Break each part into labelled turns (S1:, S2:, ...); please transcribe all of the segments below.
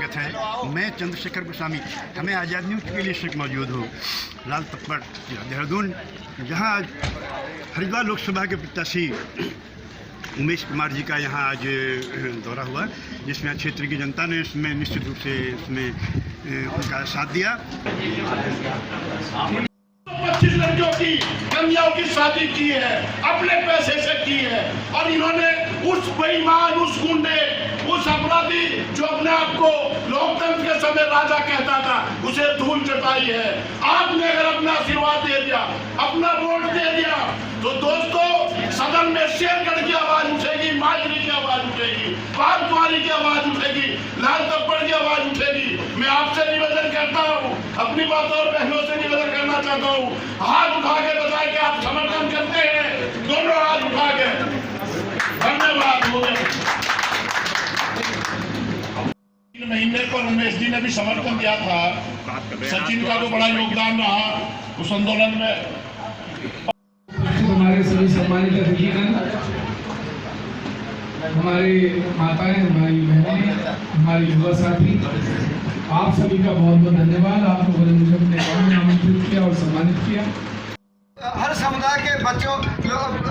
S1: स्वागत है। मैं चंद्रशेखर गोस्वामी, हमें आज़ाद न्यूज़ के लिए सिर्फ मौजूद हूँ लाल तप्पड़ देहरादून, जहाँ आज हरिद्वार लोकसभा के प्रत्याशी उमेश कुमार जी का यहाँ आज दौरा हुआ, जिसमें क्षेत्र की जनता ने इसमें निश्चित रूप से इसमें उनका साथ दिया।
S2: 25 लड़कियों की कन्याओं की शादी की है, अपने पैसे से की है, और इन्होंने उस बेईमान, उस गुंडे, उस अपराधी जो अपने आप को लोकतंत्र के समय राजा कहता था, उसे धूल चटाई है। आपने अगर अपना आशीर्वाद दे दिया, अपना वोट दे दिया, तो दोस्तों सदन में शेरगढ़ की आवाज उठेगी, माजरी की आवाज उठेगी, पारद्वारी की आवाज उठेगी, लाल तप्पड़ की आवाज उठेगी। मैं आपसे निवेदन करता हूँ, अपनी बातों और बहनों से निवेदन करना चाहता हूँ, हाथ उठा के बताएं कि आप समर्थन करते हैं, दोनों हाथ उठा के। धन्यवाद। हो गया। 3 महीने पर उमेश जी ने भी समर्थन दिया था। सचिन का तो बड़ा योगदान रहा उस आंदोलन में।
S3: हमारे सभी सम्मानित अतिथिगण, हमारी माताएं, हमारी बहनें, हमारे युवा साथी, आप सभी का बहुत बहुत धन्यवाद। आप लोगों ने मुझे अपने गाँव में आमंत्रित किया और सम्मानित किया।
S4: हर समुदाय के बच्चों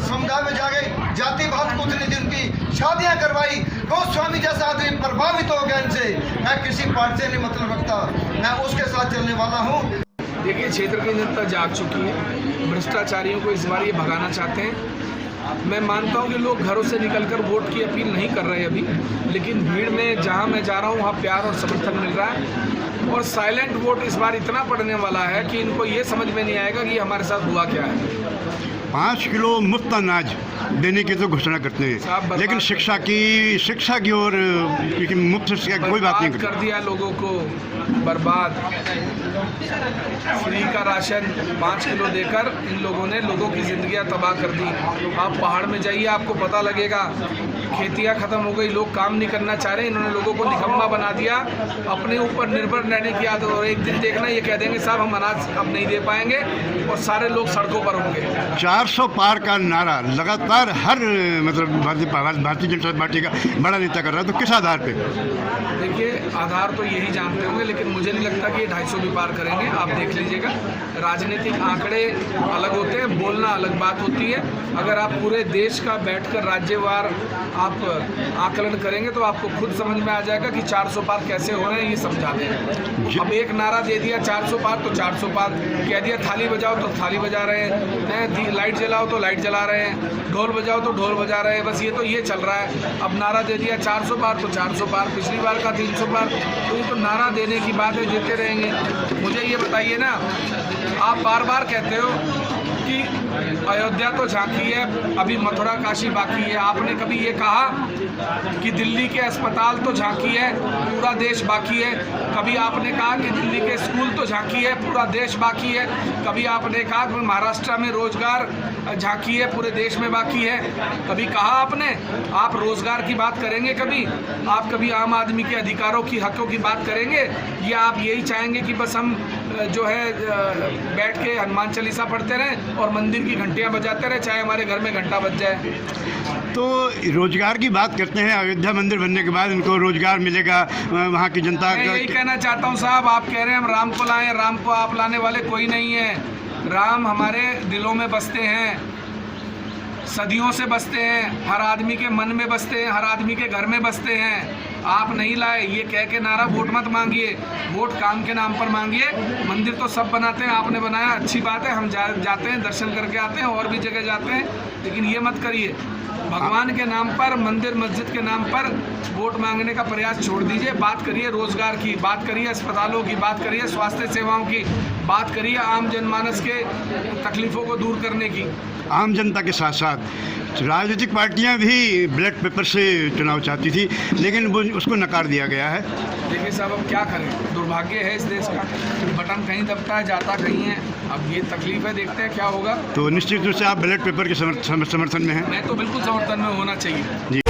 S4: समुदाय में जाके जाति भात कूटनीति उनकी शादियां करवाई। गोस्वामी जैसा आदमी प्रभावित हो गया इनसे। मैं किसी पार्टी से नहीं मतलब रखता, मैं उसके साथ चलने वाला हूँ।
S3: देखिए, क्षेत्र की जनता जाग चुकी है। भ्रष्टाचारियों को इस बार ये भगाना चाहते हैं। मैं मानता हूँ कि लोग घरों से निकलकर वोट की अपील नहीं कर रहे अभी, लेकिन भीड़ में जहाँ मैं जा रहा हूँ वहाँ प्यार और समर्थन मिल रहा है। और साइलेंट वोट इस बार इतना पड़ने वाला है कि इनको ये समझ में नहीं आएगा कि हमारे साथ हुआ क्या है।
S1: 5 किलो मुफ्त अनाज देने की तो घोषणा करते हैं, लेकिन शिक्षा की ओर मुफ्त शिक्षा कोई बात नहीं
S3: कर दिया लोगों को बर्बाद। फ्री का राशन 5 किलो देकर इन लोगों ने लोगों की जिंदगियां तबाह कर दी। आप पहाड़ में जाइए, आपको पता लगेगा, खेतियां खत्म हो गई, लोग काम नहीं करना चाह रहे। इन्होंने लोगों को निकम्मा बना दिया, अपने ऊपर निर्भर रहने की आदत। और एक दिन देखना, ये कह देंगे साहब हम अनाज अब नहीं दे पाएंगे, और सारे लोग सड़कों पर होंगे।
S1: 400 पार का नारा लगातार हर मतलब भारतीय जनता पार्टी का बड़ा नेता कर रहा है, तो किस आधार पे?
S3: देखिए, आधार तो यही जानते होंगे, लेकिन मुझे नहीं लगता कि 250 भी पार करेंगे। आप देख लीजिएगा, राजनीतिक आंकड़े अलग होते हैं, बोलना अलग बात होती है। अगर आप पूरे देश का बैठकर राज्यवार आप आकलन करेंगे तो आपको खुद समझ में आ जाएगा कि 400 पार कैसे हो रहे हैं, ये समझा दें। अब एक नारा दे दिया 400 पार तो 400 पार, कह दिया थाली बजाओ तो थाली बजा रहे हैं, लाइट जलाओ तो लाइट जला रहे हैं, ढोल बजाओ तो ढोल बजा रहे हैं। बस ये चल रहा है। अब नारा दे दिया 400 पार तो 400 पार, पिछली बार का 300 पार। तो ये तो नारा देने की बात है, देते रहेंगे। मुझे ये बताइए ना, आप बार बार कहते हो कि अयोध्या तो झांकी है, अभी मथुरा काशी बाकी है। आपने कभी ये कहा कि दिल्ली के अस्पताल तो झांकी है, पूरा देश बाकी है? कभी आपने कहा कि दिल्ली के स्कूल तो झांकी है, पूरा देश बाकी है? कभी आपने कहा कि महाराष्ट्र में रोजगार झांकी है, पूरे देश में बाकी है? कभी कहा आपने? आप रोजगार की बात करेंगे कभी? आप कभी आम आदमी के अधिकारों की, हकों की बात करेंगे? या आप यही चाहेंगे कि बस हम जो है बैठ के हनुमान चालीसा पढ़ते रहें और मंदिर की घंटियां बजाते रहे, चाहे हमारे घर में घंटा बज जाए?
S1: तो रोजगार की बात करते हैं, अयोध्या मंदिर बनने के बाद इनको रोजगार मिलेगा, वहाँ की जनता।
S3: मैं यही कहना चाहता हूँ साहब, आप कह रहे हैं हम राम को लाएं, राम को आप लाने वाले कोई नहीं है। राम हमारे दिलों में बसते हैं, सदियों से बसते हैं, हर आदमी के मन में बसते हैं, हर आदमी के घर में बसते हैं। आप नहीं लाए, ये कह के नारा वोट मत मांगिए, वोट काम के नाम पर मांगिए। मंदिर तो सब बनाते हैं, आपने बनाया, अच्छी बात है, हम जाते हैं, दर्शन करके आते हैं, और भी जगह जाते हैं, लेकिन ये मत करिए। भगवान के नाम पर, मंदिर मस्जिद के नाम पर वोट मांगने का प्रयास छोड़ दीजिए। बात करिए रोजगार की, बात करिए अस्पतालों की, बात करिए स्वास्थ्य सेवाओं की, बात करिए आम जनमानस के तकलीफों को दूर करने की।
S1: आम जनता के साथ साथ राजनीतिक पार्टियां भी बैलेट पेपर से चुनाव चाहती थी, लेकिन वो उसको नकार दिया गया है।
S3: देखिए साहब, अब क्या करें, दुर्भाग्य है इस देश का, बटन कहीं दबता है, जाता कहीं है। अब ये तकलीफ है, देखते हैं क्या होगा।
S1: तो निश्चित रूप से आप बैलेट पेपर के समर्थन में हैं?
S3: मैं तो बिल्कुल समर्थन में होना चाहिए जी।